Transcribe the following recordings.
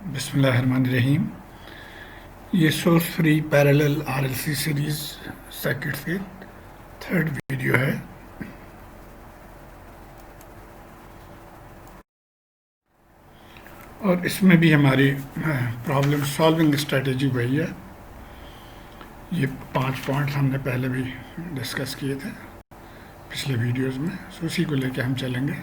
बिस्मिल्लाहिर्रहमानिर्रहीम। ये source free parallel RLC series circuit के थर्ड वीडियो है। और इसमें भी हमारी प्रॉब्लम सॉल्विंग स्ट्रेटजी वही है। ये 5 पॉइंट्स हमने पहले भी डिस्कस किए थे पिछले वीडियोस में, सो उसी को लेके हम चलेंगे।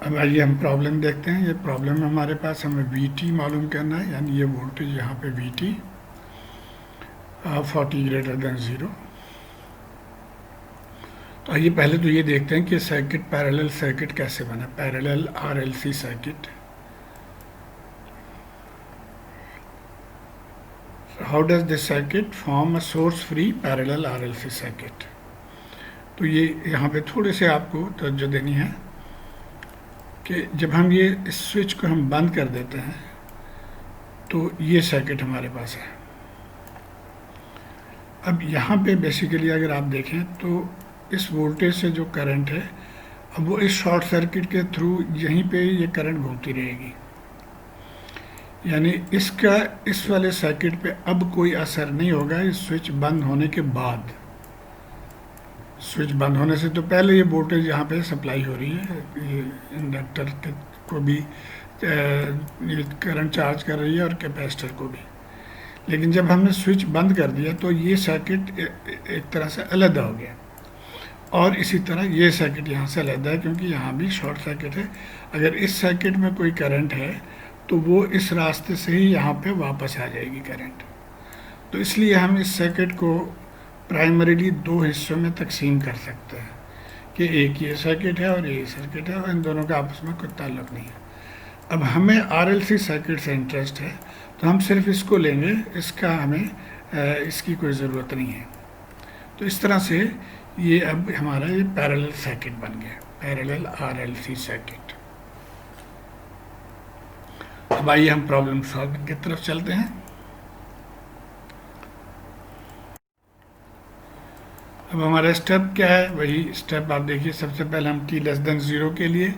अब आइए हम प्रॉब्लम देखते हैं। ये प्रॉब्लम में हमारे पास हमें VT मालूम करना है, यानी ये वोल्टेज यहाँ पे VT 40 ग्रेटर देन 0। तो आइए पहले तो ये देखते हैं कि सर्किट पैरेलल सर्किट कैसे बना, parallel RLC circuit. How does this circuit form a source free parallel RLC circuit. तो ये यहाँ पे थोड़े से आपको तवज्जो देनी है कि जब हम ये इस स्विच को हम बंद कर देते हैं तो ये सर्किट हमारे पास है। अब यहाँ पे बेसिकली अगर आप देखें तो इस वोल्टेज से जो करंट है, अब वो इस शॉर्ट सर्किट के थ्रू यहीं पे ये करंट घूमती रहेगी, यानी इसका इस वाले सर्किट पे अब कोई असर नहीं होगा इस स्विच बंद होने के बाद। स्विच बंद होने से तो पहले ये वोल्टेज यहाँ पे सप्लाई हो रही है, ये इंडक्टर को भी ये करंट चार्ज कर रही है और कैपेसिटर को भी। लेकिन जब हमने स्विच बंद कर दिया तो ये सर्किट एक तरह से अलग हो गया, और इसी तरह ये सर्किट यहाँ से अलग है क्योंकि यहाँ भी शॉर्ट सर्किट है। अगर इस सर्किट में कोई करंट है तो वो इस रास्ते से ही यहाँ पे वापस आ जाएगी करंट। तो इसलिए हम इस सर्किट को प्राइमरीली दो हिस्सों में तकसीम कर सकते हैं कि एक ये सर्किट है और ये सर्किट है, और इन दोनों का आपस में कोई ताल्लुक़ नहीं है। अब हमें RLC सर्किट से इंटरेस्ट है तो हम सिर्फ इसको लेंगे, इसका हमें इसकी कोई ज़रूरत नहीं है। तो इस तरह से ये अब हमारा ये पैरेलल सर्किट बन गया, पैरेलल RLC सर्किट। अब आइए हम प्रॉब्लम सॉल्विंग की तरफ चलते हैं। अब हमारा स्टेप क्या है, वही स्टेप आप देखिए। सबसे पहले हम t<0 के लिए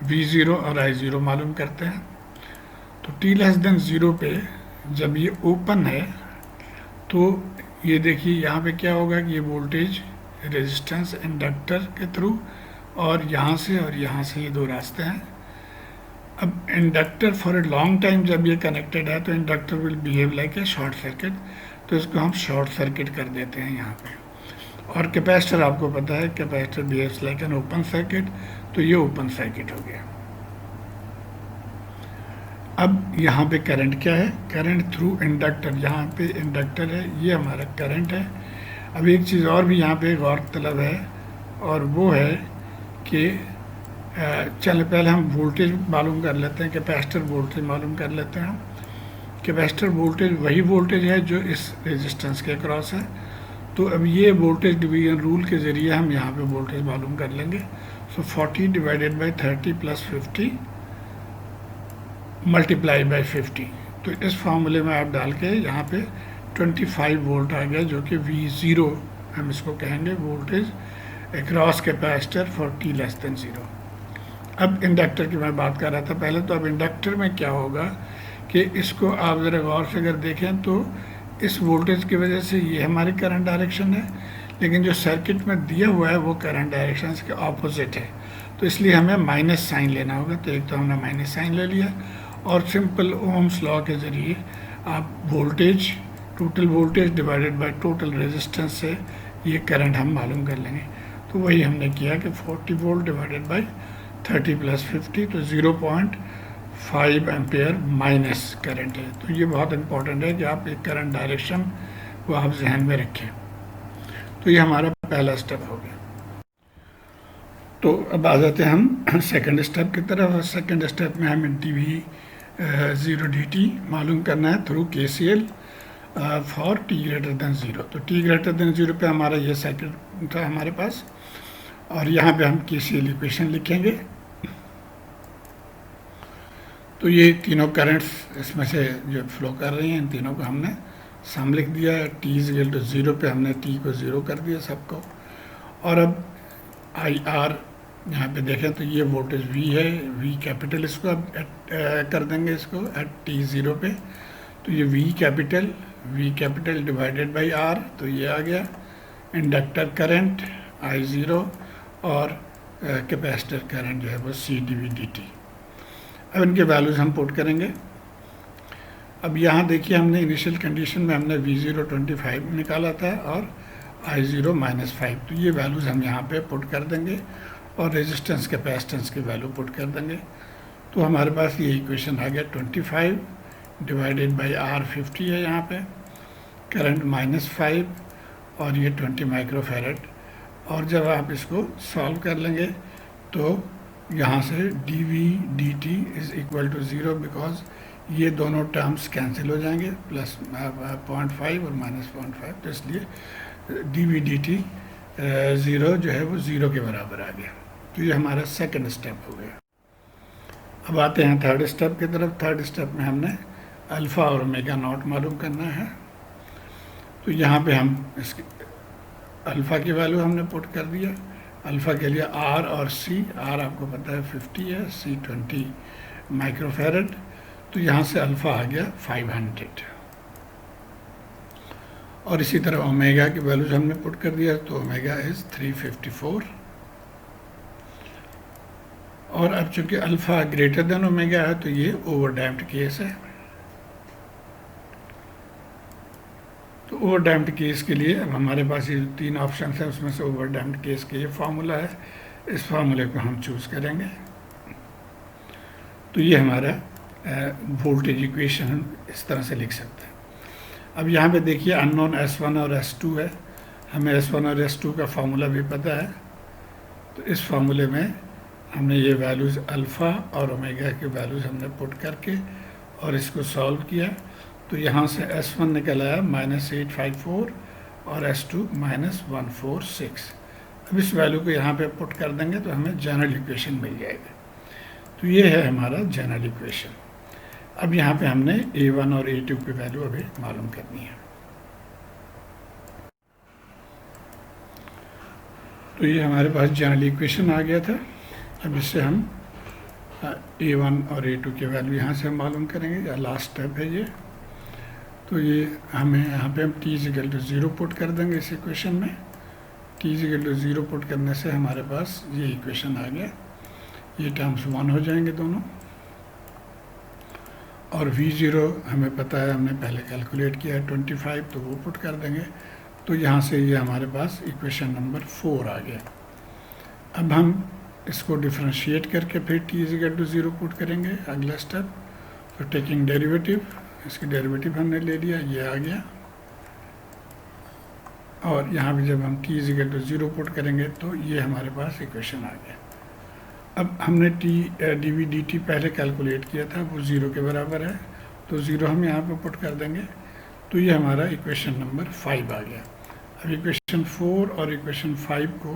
V0 और I0 मालूम करते हैं। तो t<0 पे जब ये ओपन है तो ये देखिए यहाँ पे क्या होगा कि ये वोल्टेज रेजिस्टेंस इंडक्टर के थ्रू और यहाँ से ये दो रास्ते हैं। अब inductor for a long time जब ये कनेक्टेड है तो inductor will behave like a short circuit, तो इसको हम शॉर्ट सर्किट कर देते हैं यहाँ पे। और कैपेसिटर आपको पता है, capacitor behaves like an open circuit, तो ये ओपन सर्किट हो गया। अब यहाँ पे करंट क्या है, करंट थ्रू इंडक्टर, यहाँ पे इंडक्टर है, ये हमारा करंट है। अब एक चीज़ और भी यहाँ पे गौरतलब है, और वो है कि चलो पहले हम वोल्टेज मालूम कर लेते हैं, कैपेसिटर वोल्टेज मालूम कर लेते हैं। कैपेसिटर वोल्टेज वही वोल्टेज है जो इस रेजिस्टेंस के अक्रॉस है। तो अब ये वोल्टेज डिवीजन रूल के ज़रिए हम यहाँ पे वोल्टेज मालूम कर लेंगे। सो 40 divided by 30 plus 50 multiply by 50। तो इस फार्मूले में आप डाल के यहाँ पे 25 वोल्ट आ गया, जो कि V0 हम इसको कहेंगे, voltage across capacitor for t<0। अब इंडक्टर की मैं बात कर रहा था पहले, तो अब इंडक्टर में क्या होगा कि इसको आप ज़रा गौर से अगर देखें तो इस वोल्टेज की वजह से ये हमारी करंट डायरेक्शन है, लेकिन जो सर्किट में दिया हुआ है वो करंट डायरेक्शन के ऑपोजिट है। तो इसलिए हमें माइनस साइन लेना होगा। तो एक तो हमने माइनस साइन ले लिया, और सिंपल ओम्स लॉ के ज़रिए आप voltage, total voltage divided by total resistance से ये करंट हम मालूम कर लेंगे। तो वही हमने किया कि 40 वोल्ट डिवाइडेड बाई 30 प्लस 50, तो 0.5 एम्पेयर माइनस करंट है। तो ये बहुत इंपॉर्टेंट है कि आप एक करंट डायरेक्शन को आप जहन में रखें। तो ये हमारा पहला स्टेप हो गया। तो अब आ जाते हैं हम सेकंड स्टेप की तरफ। सेकंड स्टेप में हमें dV0dt मालूम करना है थ्रू KCL फॉर t>0। तो t>0 पे हमारा ये सर्किट था हमारे पास, और यहाँ पे हम KCL इक्वेशन लिखेंगे। तो ये तीनों करंट्स इसमें से जो फ्लो कर रही हैं, इन तीनों को हमने सम लिख दिया। t0 पे हमने t को 0 कर दिया सबको, और अब IR यहाँ पे देखें तो ये वोल्टेज V है, V कैपिटल, इसको अब कर देंगे इसको एट t0 पे, तो ये V capital divided by R, तो ये आ गया इंडक्टर करंट I0 और कैपेसिटर करंट जो है वो C dV/dt। अब इनके वैल्यूज़ हम पुट करेंगे। अब यहाँ देखिए हमने इनिशियल कंडीशन में हमने V0 25 निकाला था और I0 -5, तो ये वैल्यूज़ हम यहाँ पे पुट कर देंगे और रेजिस्टेंस कैपेसिटेंस की वैल्यू पुट कर देंगे। तो हमारे पास ये इक्वेशन आ गया 25 डिवाइडेड बाई R 50 है यहाँ पे, करंट -5 और ये 20 माइक्रोफैरड। और जब आप इसको सॉल्व कर लेंगे तो यहाँ से dV/dt is equal to 0, because ये दोनों टर्म्स कैंसिल हो जाएंगे, प्लस 0.5 और -0.5, तो इसलिए dV/dt 0 जो है वो 0 के बराबर आ गया। तो ये हमारा सेकंड स्टेप हो गया। अब आते हैं थर्ड स्टेप की तरफ। थर्ड स्टेप में हमने अल्फ़ा और ओमेगा नॉट मालूम करना है। तो यहाँ पे हम इसकी अल्फ़ा की वैल्यू हमने पुट कर दिया। अल्फ़ा के लिए R और C, R आपको पता है 50 है, C 20 माइक्रोफैरड, तो यहाँ से अल्फ़ा आ गया 500। और इसी तरह ओमेगा की वैल्यूज हमने पुट कर दिया, तो ओमेगा इज़ 354। और अब चूंकि अल्फ़ा ग्रेटर देन ओमेगा है तो ये ओवरडैम्प्ड केस है। तो ओवरडैम्प्ड केस के लिए अब हमारे पास ये 3 ऑप्शन है, उसमें से ओवरडैम्प्ड केस के ये फार्मूला है, इस फार्मूले को हम चूज़ करेंगे। तो ये हमारा वोल्टेज इक्वेशन हम इस तरह से लिख सकते हैं। अब यहाँ पे देखिए अननोन S1 और S2 है, हमें S1 और S2 का फार्मूला भी पता है। तो इस फार्मूले में हमने ये वैल्यूज़ अल्फ़ा और ओमेगा की वैल्यूज़ हमने पुट करके और इसको सॉल्व किया, तो यहाँ से S1 निकल आया -854 और S2 -146। अब इस वैल्यू को यहाँ पे पुट कर देंगे तो हमें जनरल इक्वेशन मिल जाएगा। तो ये है हमारा जनरल इक्वेशन। अब यहाँ पे हमने A1 और A2 की वैल्यू अभी मालूम करनी है। तो ये हमारे पास जनरल इक्वेशन आ गया था। अब इससे हम A1 और A2 की वैल्यू यहाँ से हम मालूम करेंगे, या लास्ट स्टेप है ये। तो ये हमें यहाँ पे हम t0 पुट कर देंगे इस इक्वेशन में। t0 पुट करने से हमारे पास ये इक्वेशन आ गया, ये टर्म्स 1 हो जाएंगे दोनों। और V0 हमें पता है, हमने पहले कैलकुलेट किया है 25, तो वो पुट कर देंगे। तो यहाँ से ये हमारे पास इक्वेशन नंबर 4 आ गया। अब हम इसको डिफ्रेंशिएट करके फिर t0 पुट करेंगे, अगला स्टेप। तो टेकिंग डेरिवेटिव, इसकी डेरिवेटिव हमने ले लिया, ये आ गया। और यहाँ भी जब हम t0 पुट करेंगे तो ये हमारे पास इक्वेशन आ गया। अब हमने dV/dt पहले कैलकुलेट किया था, वो 0 के बराबर है, तो 0 हम यहाँ पे पुट कर देंगे। तो ये हमारा इक्वेशन नंबर 5 आ गया। अब इक्वेशन 4 और इक्वेशन 5 को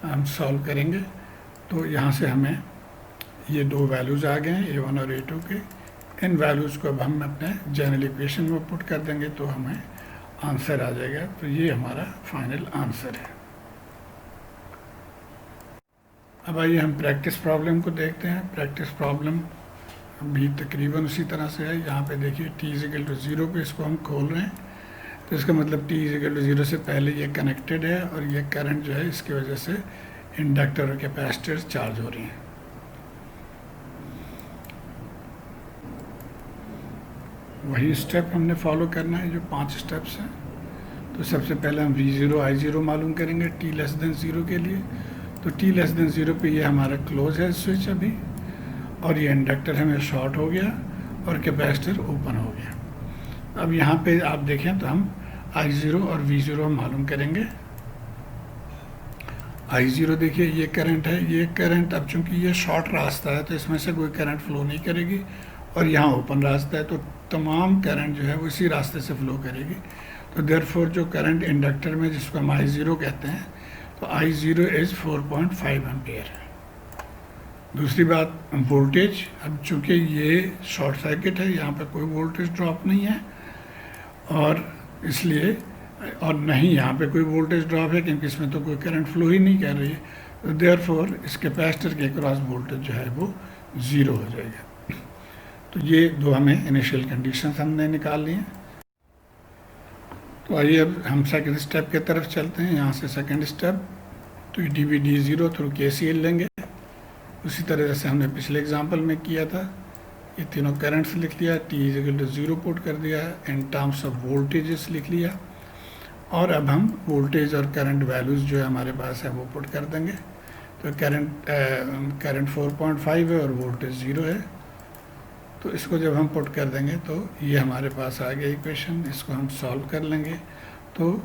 हम सॉल्व करेंगे। तो यहाँ से हमें ये 2 वैल्यूज़ आ गए हैं, A1 और A2 के। इन वैल्यूज़ को अब हम अपने जनरल इक्वेशन में पुट कर देंगे तो हमें आंसर आ जाएगा। तो ये हमारा फाइनल आंसर है। अब आइए हम प्रैक्टिस प्रॉब्लम को देखते हैं। प्रैक्टिस प्रॉब्लम भी तकरीबन उसी तरह से है। यहाँ पे देखिए t0 पे इसको हम खोल रहे हैं, तो इसका मतलब t0 से पहले ये कनेक्टेड है और ये करंट जो है इसकी वजह से इंडक्टर और कैपेसिटर चार्ज हो रही हैं। वही स्टेप हमने फॉलो करना है जो 5 स्टेप्स हैं। तो सबसे पहले हम V0 I0 मालूम करेंगे t<0 के लिए। तो t<0 पे ये हमारा क्लोज है स्विच अभी, और ये इंडक्टर हमें शॉर्ट हो गया और कैपेसिटर ओपन हो गया। अब यहाँ पे आप देखें तो हम I0 और V0 हम मालूम करेंगे। I0 देखिए ये करंट है, ये करंट अब चूँकि ये शॉर्ट रास्ता है तो इसमें से कोई करंट फ्लो नहीं करेगी, और यहाँ ओपन रास्ता है तो तमाम करंट जो है वो इसी रास्ते से फ्लो करेगी। तो देयरफॉर जो करंट इंडक्टर में जिसको हम I0 कहते हैं, तो I0 इज़ 4.5 एम्पेयर। दूसरी बात वोल्टेज, अब चूँकि ये शॉर्ट सर्किट है, यहाँ पर कोई वोल्टेज ड्रॉप नहीं है, और इसलिए और नहीं यहाँ पे कोई वोल्टेज ड्रॉप है क्योंकि इसमें तो कोई करंट फ्लो ही नहीं कर रही है। तो देयरफॉर इस कैपेसिटर के क्रॉस वोल्टेज जो है वो 0 हो जाएगा। तो ये दो हमें इनिशियल कंडीशंस हमने निकाल ली हैं। तो आइए अब हम सेकंड स्टेप की तरफ चलते हैं। यहाँ से सेकंड स्टेप, तो D V D zero through KCL लेंगे, उसी तरह जैसे हमने पिछले एग्जांपल में किया था। ये तीनों करंट्स लिख लिया, T=0 पुट कर दिया, इन टर्म्स ऑफ वोल्टेजेस लिख लिया, और अब हम वोल्टेज और करंट वैल्यूज़ जो है हमारे पास है वो पुट कर देंगे। तो करंट 4.5 है और वोल्टेज 0 है। तो इसको जब हम पुट कर देंगे तो ये हमारे पास आ गया इक्वेशन। इसको हम सॉल्व कर लेंगे तो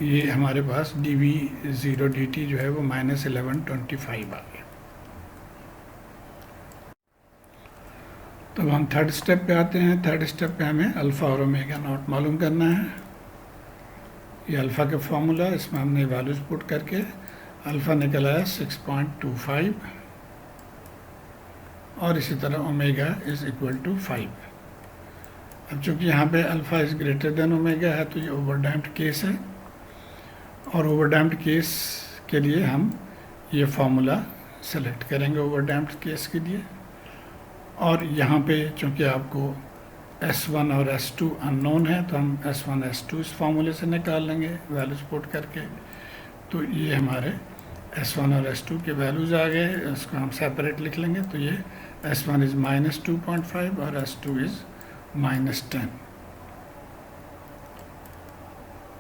ये हमारे पास dV0dt जो है वो -1125 आ गया। तब हम थर्ड स्टेप पे आते हैं। थर्ड स्टेप पे हमें अल्फ़ा और ओमेगा नॉट मालूम करना है। ये अल्फ़ा का फॉर्मूला, इसमें हमने वैल्यूज पुट करके अल्फ़ा निकला है 6.25 और इसी तरह ओमेगा = 5। अब चूँकि यहाँ पे alpha is greater than omega है तो ये ओवरडैम्प्ड केस है, और ओवरडैम्प्ड केस के लिए हम ये फार्मूला सेलेक्ट करेंगे ओवरडैम्प्ड केस के लिए। और यहाँ पे चूँकि आपको S1 और S2 अननोन है तो हम S1 S2 इस फार्मूले से निकाल लेंगे वैल्यूज पुट करके। तो ये हमारे S1 और S2 के वैल्यूज़ आ गए, इसको हम सेपरेट लिख लेंगे। तो ये S1 इज़ -2.5 और S2 इज़ -10।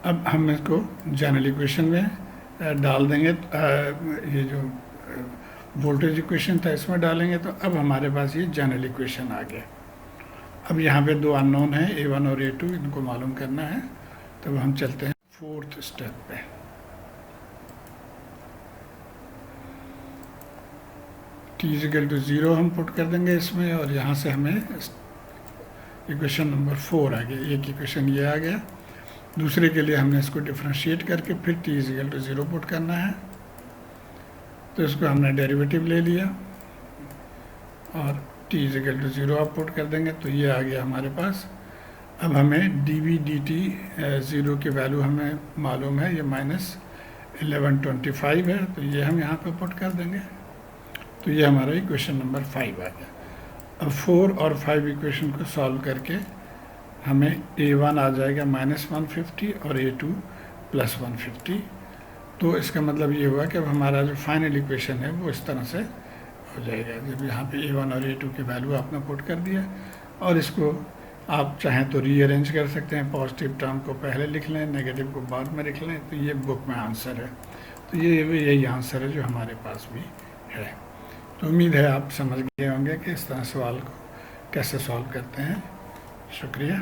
अब हम इसको जनरल इक्वेशन में डाल देंगे। ये जो वोल्टेज इक्वेशन था इसमें डालेंगे तो अब हमारे पास ये जनरल इक्वेशन आ गया। अब यहाँ पे दो अननोन है A1 और A2, इनको मालूम करना है। तब हम चलते हैं फोर्थ स्टेप पे। T=0 हम पुट कर देंगे इसमें, और यहाँ से हमें इक्वेशन नंबर 4 आ गया। एक इक्वेशन ये आ गया। दूसरे के लिए हमने इसको डिफ्रेंशिएट करके फिर T=0 पुट करना है। तो इसको हमने डेरिवेटिव ले लिया और T=0 आप पुट कर देंगे तो ये आ गया हमारे पास। अब हमें dV/dt 0 की वैल्यू हमें मालूम है, ये -1125 है। तो ये हम यहाँ पे पुट कर देंगे। तो ये हमारा इक्वेशन नंबर 5 आ गया। अब 4 और 5 इक्वेशन को सॉल्व करके हमें A1 आ जाएगा -150 और A2 +150। तो इसका मतलब ये हुआ कि अब हमारा जो फाइनल इक्वेशन है वो इस तरह से हो जाएगा। जब यहाँ पे A1 और A2 की वैल्यू आपने पुट कर दिया, और इसको आप चाहें तो रीअरेंज कर सकते हैं, पॉजिटिव टर्म को पहले लिख लें, नेगेटिव को बाद में लिख लें। तो ये बुक में आंसर है। तो ये यही आंसर है जो हमारे पास भी है। तो उम्मीद है आप समझ गए होंगे कि इस तरह सवाल को कैसे सॉल्व करते हैं। शुक्रिया।